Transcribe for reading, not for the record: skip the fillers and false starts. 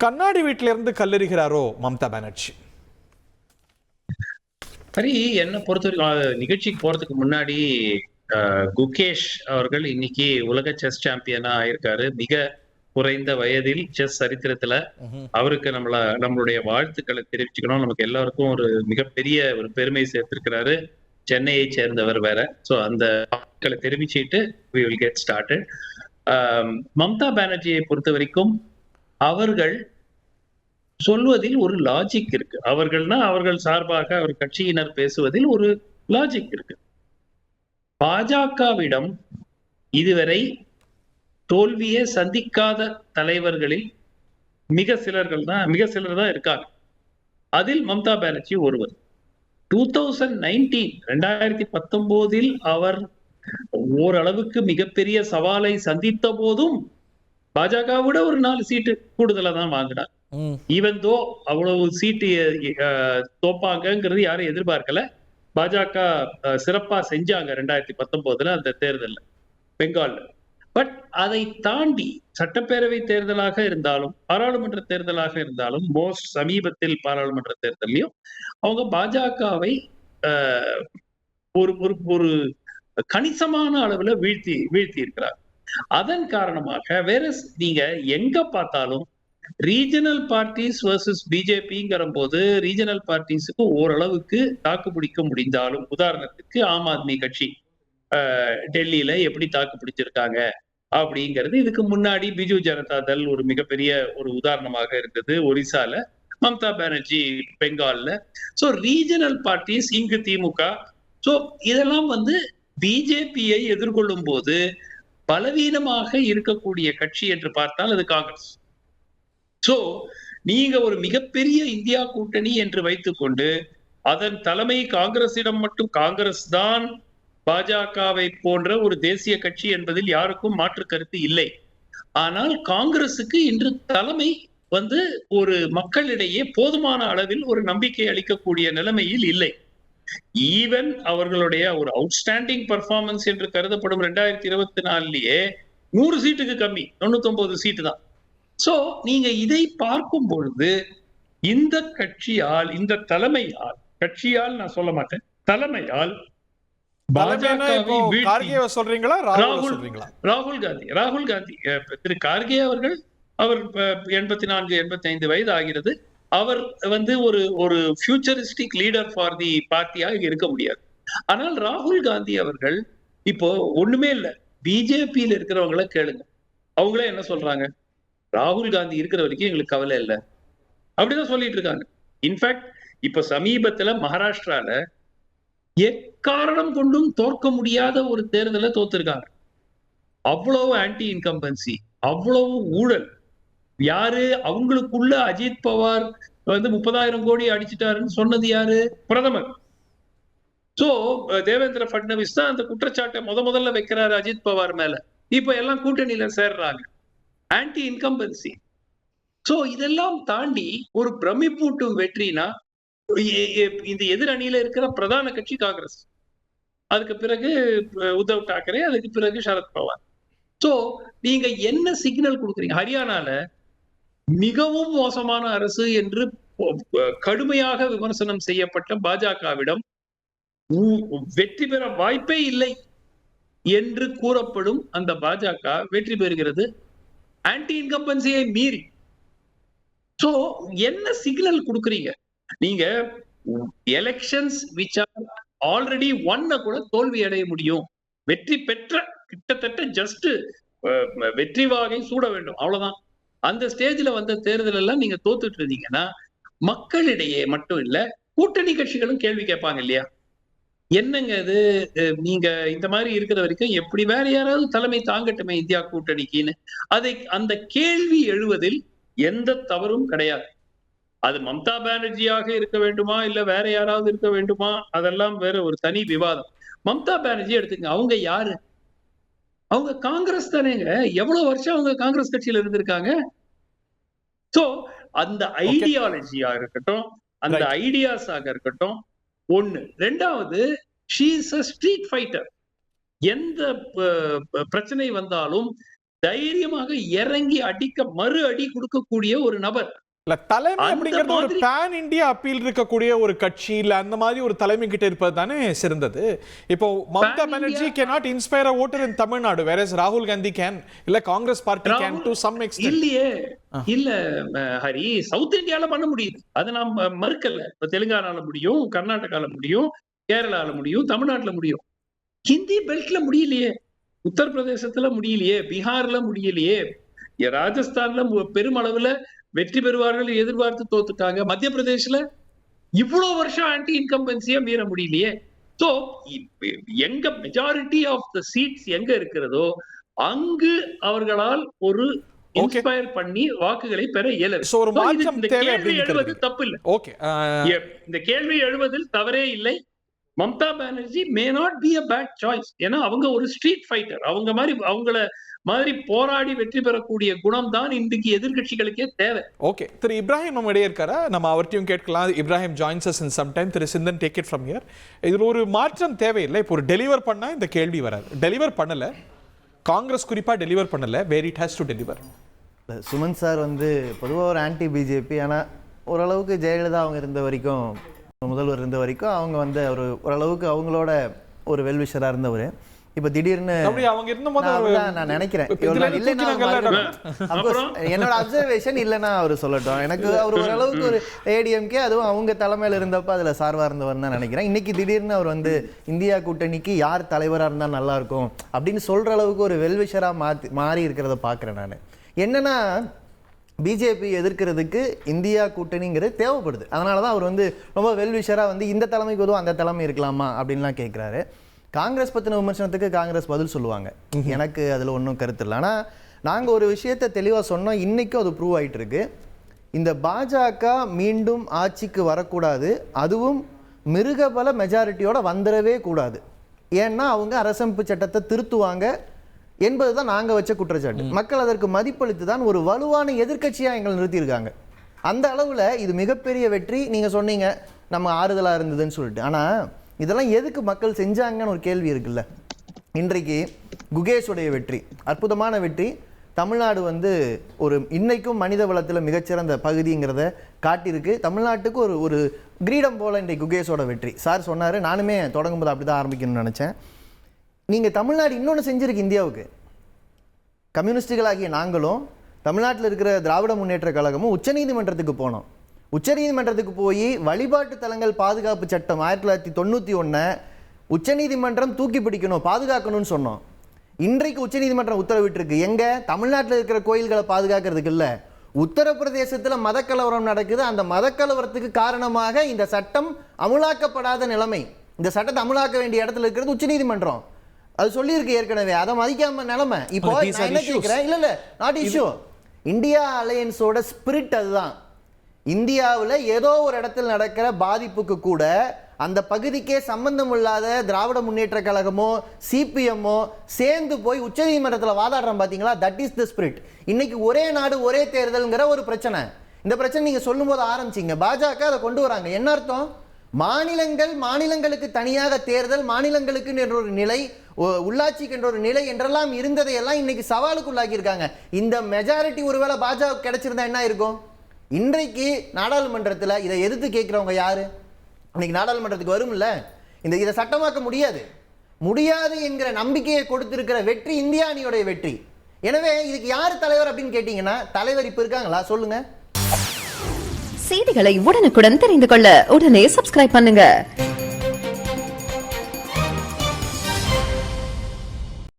கண்ணாடி வீட்டில இருந்து கல்லெறிகிறாரோ மம்தா பானர்ஜி? சரி, என்ன பொறுத்தவரைக்கும் நிகழ்ச்சிக்கு போறதுக்கு முன்னாடி குகேஷ் அவர்கள் இன்னைக்கு உலக செஸ் சாம்பியனா ஆயிருக்காரு. மிக குறைந்த வயதில் செஸ் சரித்திரத்துல. அவருக்கு நம்மளுடைய வாழ்த்துக்களை தெரிவிச்சுக்கணும். நமக்கு எல்லாருக்கும் ஒரு மிகப்பெரிய ஒரு பெருமை சேர்த்திருக்கிறாரு. சென்னையை சேர்ந்தவர் வேற. சோ அந்த வாழ்த்துக்களை தெரிவிச்சுட்டு we will get started. Mamata பானர்ஜியை பொறுத்த வரைக்கும் அவர்கள் சொல்வதில் ஒரு லாஜிக் இருக்கு. அவர்கள்னா அவர்கள் சார்பாக அவர் கட்சியினர் பேசுவதில் ஒரு லாஜிக் இருக்கு. பாஜகவிடம் இதுவரை தோல்வியே சந்திக்காத தலைவர்களில் மிக சிலர் தான் இருக்காங்க. அதில் மம்தா பானர்ஜி ஒருவர். 2019 அவர் ஓரளவுக்கு மிகப்பெரிய சவாலை சந்தித்த போதும் பாஜக விட ஒரு 4 சீட்டு கூடுதலா தான் வாங்கினார். ஈவன் தோ அவ்வளவு சீட்டு தோப்பாங்கிறது யாரும் எதிர்பார்க்கல. பாஜக சிறப்பா செஞ்சாங்க 2019 அந்த தேர்தல்ல, பெங்கால்ல. பட் அதை தாண்டி சட்டப்பேரவை தேர்தலாக இருந்தாலும் பாராளுமன்ற தேர்தலாக இருந்தாலும் மோஸ்ட் சமீபத்தில் பாராளுமன்ற தேர்தலையும் அவங்க பாஜகவை ஒரு ஒரு கணிசமான அளவுல வீழ்த்தி இருக்கிறார். அதன் காரணமாக வேற நீங்க எங்க பார்த்தாலும் ரீஜனல் பார்ட்டிஸ் வர்சஸ் பிஜேபிங்கிற போது ரீஜனல் பார்ட்டிஸுக்கு ஓரளவுக்கு தாக்கு பிடிக்க முடிந்தாலும், உதாரணத்துக்கு ஆம் ஆத்மி கட்சி டெல்லியில எப்படி தாக்கு பிடிச்சிருக்காங்க அப்படிங்கிறது இதுக்கு முன்னாடி பிஜு ஜனதா தள் ஒரு மிகப்பெரிய ஒரு உதாரணமாக இருந்தது. ஒரிசால மம்தா பானர்ஜி பெங்கால்ல. சோ ரீஜனல் பார்ட்டிஸ் இங்கு திமுக. சோ இதெல்லாம் பிஜேபியை எதிர்கொள்ளும் போது பலவீனமாக இருக்கக்கூடிய கட்சி என்று பார்த்தால் அது காங்கிரஸ். சோ நீங்க ஒரு மிகப்பெரிய இந்தியா கூட்டணி என்று வைத்துக்கொண்டு அதன் தலைமை காங்கிரசிடம் மட்டும், காங்கிரஸ் தான் பாஜகவை போன்ற ஒரு தேசிய கட்சி என்பதில் யாருக்கும் மாற்று கருத்து இல்லை. ஆனால் காங்கிரசுக்கு இன்று தலைமை ஒரு மக்களிடையே போதுமான அளவில் ஒரு நம்பிக்கை அளிக்கக்கூடிய நிலைமையில் இல்லை. ஈவன் அவர்களுடைய ஒரு அவுட்ஸ்டாண்டிங் பெர்ஃபார்மன்ஸ் என்று கருதப்படும் 2024 100 சீட்டுக்கு கம்மி, 99 சீட்டு தான். சோ நீங்க இதை பார்க்கும் பொழுது இந்த கட்சியால், இந்த தலைமையால், கட்சியால் நான் சொல்ல மாட்டேன், தலைமையால் ராகுல் காந்தி திரு கார்கே அவர்கள், அவர் 84-85 வயது ஆகிறது. அவர் ஒரு ஃபியூச்சரிஸ்டிக் லீடர் ஃபார் தி பார்ட்டியாக இருக்க முடியாது. ஆனால் ராகுல் காந்தி அவர்கள் இப்போ ஒண்ணுமே இல்ல, பிஜேபியில இருக்கிறவங்கள கேளுங்க, அவங்களே என்ன சொல்றாங்க? ராகுல் காந்தி இருக்கிற வரைக்கும் எங்களுக்கு கவலை இல்லை அப்படிதான் சொல்லிட்டு இருக்காங்க. இன்ஃபேக்ட் இப்ப சமீபத்துல மகாராஷ்டிரால எக்காரணம் கொண்டும் தோற்க முடியாத ஒரு தேர்தலை தோத்துருக்காங்க. அவ்வளவு ஆன்டி இன்கம்பன்சி, அவ்வளவு ஊழல். யாரு அவங்களுக்குள்ள அஜித் பவார் 30,000 கோடி அடிச்சிட்டாருன்னு சொன்னது யாரு? பிரதமர். சோ தேவேந்திர பட்னவிஸ் தான் அந்த குற்றச்சாட்டை முதல்ல வைக்கிறாரு அஜித் பவார் மேல. இப்ப எல்லாம் கூட்டணியில சேர்றாங்க. Anti incumbency. சோ இதெல்லாம் தாண்டி ஒரு பிரமிப்பூட்டும் வெற்றினா இந்த எதிர் அணியில இருக்கிற பிரதான கட்சி காங்கிரஸ், அதுக்கு பிறகு உத்தவ் தாக்கரே, அதுக்கு பிறகு சரத் பவார். சோ நீங்க என்ன சிக்னல் கொடுக்குறீங்க? ஹரியானால மிகவும் மோசமான அரசு என்று கடுமையாக விமர்சனம் செய்யப்பட்ட பாஜகவிடம் வெற்றி பெற வாய்ப்பே இல்லை என்று கூறப்படும் அந்த பாஜக வெற்றி பெறுகிறது, ஆன்டி இன்கம்பன்சியை மீறி. சோ என்ன சிக்னல் கொடுக்குறீங்க நீங்க? Elections which are already won கூட தோல்வி அடைய முடியும். வெற்றி பெற்ற கிட்டத்தட்ட ஜஸ்ட் வெற்றி வாகை சூட வேண்டும், அவ்வளவுதான். அந்த ஸ்டேஜ்ல தேர்தல் எல்லாம் நீங்க தோத்துட்டு இருந்தீங்கன்னா மக்களிடையே மட்டும் இல்ல, கூட்டணி கட்சிகளும் கேள்வி கேட்பாங்க இல்லையா? என்னங்க இது, நீங்க இந்த மாதிரி இருக்கிற வரைக்கும் எப்படி வேற யாராவது தலைமை தாங்கட்டுமே இந்தியா கூட்டணிக்குன்னு. அந்த கேள்வி எழுவதில் எந்த தவறும் கிடையாது. அது மம்தா பானர்ஜியாக இருக்க வேண்டுமா இல்ல வேற யாராவது இருக்க வேண்டுமா, அதெல்லாம் வேற ஒரு தனி விவாதம். மம்தா பானர்ஜி எடுத்துங்க, அவங்க யாரு? அவங்க காங்கிரஸ் தானேங்க. எவ்வளவு வருஷம் அவங்க காங்கிரஸ் கட்சியில இருந்திருக்காங்க. சோ அந்த ஐடியாலஜியா இருக்கட்டும், அந்த ஐடியாஸாக இருக்கட்டும், ஒண்ணு. ரெண்டாவது, she is a street fighter. எந்த பிரச்சனை வந்தாலும் தைரியமாக இறங்கி மறு அடி கொடுக்கக்கூடிய ஒரு நபர். இல்ல தலைமை அப்படிங்கிறது ஒரு பேன் இந்தியா அப்பீல் இருக்கக்கூடிய ஒரு கட்சி இல்ல அந்த மாதிரி ஒரு தலைமை கிட்ட இருப்பது தானே சிறந்தது. இப்போ Mamata Banerjee cannot inspire a voter in Tamil Nadu, whereas Rahul Gandhi can, இல்ல Congress party can to some extent. இல்லையே, இல்ல ஹரி, சவுத் இந்தியால பண்ண முடியுது, அது நாம் மறுக்கல. இப்ப தெலுங்கானால முடியும், கர்நாடகால முடியும், கேரளால முடியும், தமிழ்நாட்டுல முடியும். ஹிந்தி பெல்ட்ல முடியலையே, உத்தரப்பிரதேசத்துல முடியலையே, பீகார்ல முடியலையே, ராஜஸ்தான்ல பெருமளவுல வெற்றி பெறுவார்கள் எதிர்பார்த்து தோத்துட்டாங்க. மத்திய பிரதேஷ்ல இவ்வளவு வருஷம் ஆன்டி இன்கம்பன்சியா மீற முடியலையே. சோ எங்க மெஜாரிட்டி ஆஃப் த சீட்ஸ் எங்க இருக்கிறதோ அங்கு அவர்களால் ஒரு இன்ஸ்பயர் பண்ணி வாக்குகளை பெற இயலும். ஒரு மாற்றம் தேவை எழுவது தப்பு இல்லை. ஓகே, இந்த கேள்வி எழுவதில் தவறே இல்லை. Mamata Banerjee may not be a bad choice. ஏன்னா அவங்க ஒரு ஸ்ட்ரீட் ஃபைட்டர். அவங்கள மாதிரி போராடி வெற்றி பெறக்கூடிய குணம் தான் இன்றைக்கு எதிர்கட்சிகளுக்கே தேவை. ஓகே, திரு இப்ராஹிம் நம்ம இடையே இருக்காரா, நம்ம அவர்த்தையும் கேட்கலாம். Ibrahim joins us in some time. Thiru Chinthan take it from here. இதுல ஒரு மாற்றம் தேவையில்லை. இப்போ ஒரு டெலிவர் பண்ணா இந்த கேள்வி வராது. டெலிவர் பண்ணல, காங்கிரஸ் குறிப்பா டெலிவர் பண்ணல, where it has to deliver. Suman sir வந்து பொதுவாக ஒரு ஆன்டி பிஜேபி. ஆனால் ஓரளவுக்கு ஜெயலலிதா அவங்க இருந்த வரைக்கும், முதல்வர் இருந்த வரைக்கும் அவங்க வந்து ஓரளவுக்கு அவங்களோட ஒரு வெல்விஷராக இருந்தவர். இப்போ திடீர்னு அவங்க இருந்தபோது நான் நினைக்கிறேன் என்னோட அப்சர்வேஷன் இல்லைன்னா அவர் சொல்லட்டும். எனக்கு அவர் ஓரளவுக்கு ஒரு ஏடிஎம்கே, அதுவும் அவங்க தலைமையில் இருந்தப்ப அதில் சார்பாக இருந்தவர் தான் நினைக்கிறேன். இன்னைக்கு திடீர்னு அவர் வந்து இந்தியா கூட்டணிக்கு யார் தலைவராக இருந்தால் நல்லா இருக்கும் அப்படின்னு சொல்ற அளவுக்கு ஒரு வெல்விஷராக மாறி இருக்கிறத பார்க்குறேன் நான். என்னன்னா பிஜேபி எதிர்க்கிறதுக்கு இந்தியா கூட்டணிங்கிறது தேவைப்படுது. அதனால தான் அவர் வந்து ரொம்ப வெல்விஷராக வந்து இந்த தலைமைக்கு உதவும் அந்த தலைமை இருக்கலாமா அப்படின்லாம் கேட்குறாரு. காங்கிரஸ் பற்றின விமர்சனத்துக்கு காங்கிரஸ் பதில் சொல்லுவாங்க, எனக்கு அதில் ஒன்றும் கருத்து இல்லை. ஆனால் நாங்கள் ஒரு விஷயத்தை தெளிவாக சொன்னோம், இன்றைக்கும் அது ப்ரூவ் ஆகிட்டு இருக்கு. இந்த பாஜக மீண்டும் ஆட்சிக்கு வரக்கூடாது, அதுவும் மிருகபல மெஜாரிட்டியோட வந்துடவே கூடாது. ஏன்னா அவங்க அரசமைப்பு சட்டத்தை திருத்துவாங்க என்பது தான் நாங்கள் வச்ச குற்றச்சாட்டு. மக்கள் அதற்கு மதிப்பளித்து தான் ஒரு வலுவான எதிர்க்கட்சியாக எங்களை நிறுத்தியிருக்காங்க. அந்த அளவில் இது மிகப்பெரிய வெற்றி. நீங்கள் சொன்னீங்க நம்ம ஆறுதலாக இருந்ததுன்னு சொல்லிட்டு, ஆனால் இதெல்லாம் எதுக்கு மக்கள் செஞ்சாங்கன்னு ஒரு கேள்வி இருக்குல்ல. இன்றைக்கு குகேஷுடைய வெற்றி அற்புதமான வெற்றி. தமிழ்நாடு வந்து ஒரு இன்னைக்கும் மனித வளத்தில் மிகச்சிறந்த பகுதிங்கிறத காட்டியிருக்கு. தமிழ்நாட்டுக்கு ஒரு கிரீடம் போல இன்றைக்கு குகேஷோட வெற்றி. சார் சொன்னார், நானுமே தொடங்கும்போது அப்படி தான் ஆரம்பிக்கணும்னு நினச்சேன். நீங்கள் தமிழ்நாடு இன்னொன்று செஞ்சுருக்கு இந்தியாவுக்கு. கம்யூனிஸ்டுகளாகிய நாங்களும் தமிழ்நாட்டில் இருக்கிற திராவிட முன்னேற்ற கழகமும் உச்சநீதிமன்றத்துக்கு போனோம். உச்சநீதிமன்றத்துக்கு போய் வழிபாட்டு தலங்கள் பாதுகாப்பு சட்டம் 1991 உச்சநீதிமன்றம் தூக்கி பிடிக்கணும், பாதுகாக்கணும்னு சொன்னோம். இன்றைக்கு உச்சநீதிமன்றம் உத்தரவிட்டிருக்கு. எங்க? தமிழ்நாட்டில் இருக்கிற கோயில்களை பாதுகாக்கிறதுக்கு இல்லை, உத்தரப்பிரதேசத்தில் மதக்கலவரம் நடக்குது. அந்த மதக்கலவரத்துக்கு காரணமாக இந்த சட்டம் அமுலாக்கப்படாத நிலைமை. இந்த சட்டத்தை அமுலாக்க வேண்டிய இடத்துல இருக்கிறது உச்சநீதிமன்றம். அது சொல்லியிருக்கு ஏற்கனவே, அதை மதிக்காம நிலைமை. இப்போ நான் என்ன கேட்கிறேன், இல்ல நாட் இஷ்யூ. இந்தியா அலையன்ஸோட ஸ்பிரிட் அதுதான். இந்தியாவில் ஏதோ ஒரு இடத்தில் நடக்கிற பாதிப்புக்கு கூட அந்த பகுதிக்கே சம்பந்தம் இல்லாத திராவிட முன்னேற்ற கழகமோ சிபிஎம்மோ சேர்ந்து போய் உச்சநீதிமன்றத்தில் வாதாடுறோம் பார்த்தீங்களா? That is the spirit. இன்னைக்கு ஒரே நாடு ஒரே தேர்தல்ங்கிற ஒரு பிரச்சனை. இந்த பிரச்சனை நீங்க சொல்லும் போது ஆரம்பிச்சிங்க, பாஜக அதை கொண்டு வராங்க. என்ன அர்த்தம்? மாநிலங்களுக்கு தனியாக தேர்தல், மாநிலங்களுக்கு என்ற ஒரு நிலை, உள்ளாட்சிக்கு என்ற ஒரு நிலை என்றெல்லாம் இருந்ததையெல்லாம் இன்னைக்கு சவாலுக்குள்ளாக்கி இருக்காங்க. இந்த மெஜாரிட்டி ஒருவேளை பாஜக கிடைச்சிருந்தா என்ன இருக்கும்? இன்றைக்கு நாடாளுமன்றத்தில் இதை எதிர்த்து கேட்கிறவங்க யாரு? இன்னைக்கு நாடாளுமன்றத்துக்கு வரும்ல, இதை சட்டமாக்க முடியாது என்கிற நம்பிக்கையை கொடுத்திருக்கிற வெற்றி இந்தியா அணியோடைய வெற்றி. எனவே இதுக்கு யார் தலைவர் அப்படின்னு கேட்டீங்கன்னா, தலைவர் இப்ப இருக்காங்களா சொல்லுங்க. செய்திகளை உடனுக்குடன் தெரிந்து கொள்ள உடனே சப்ஸ்கிரைப் பண்ணுங்க.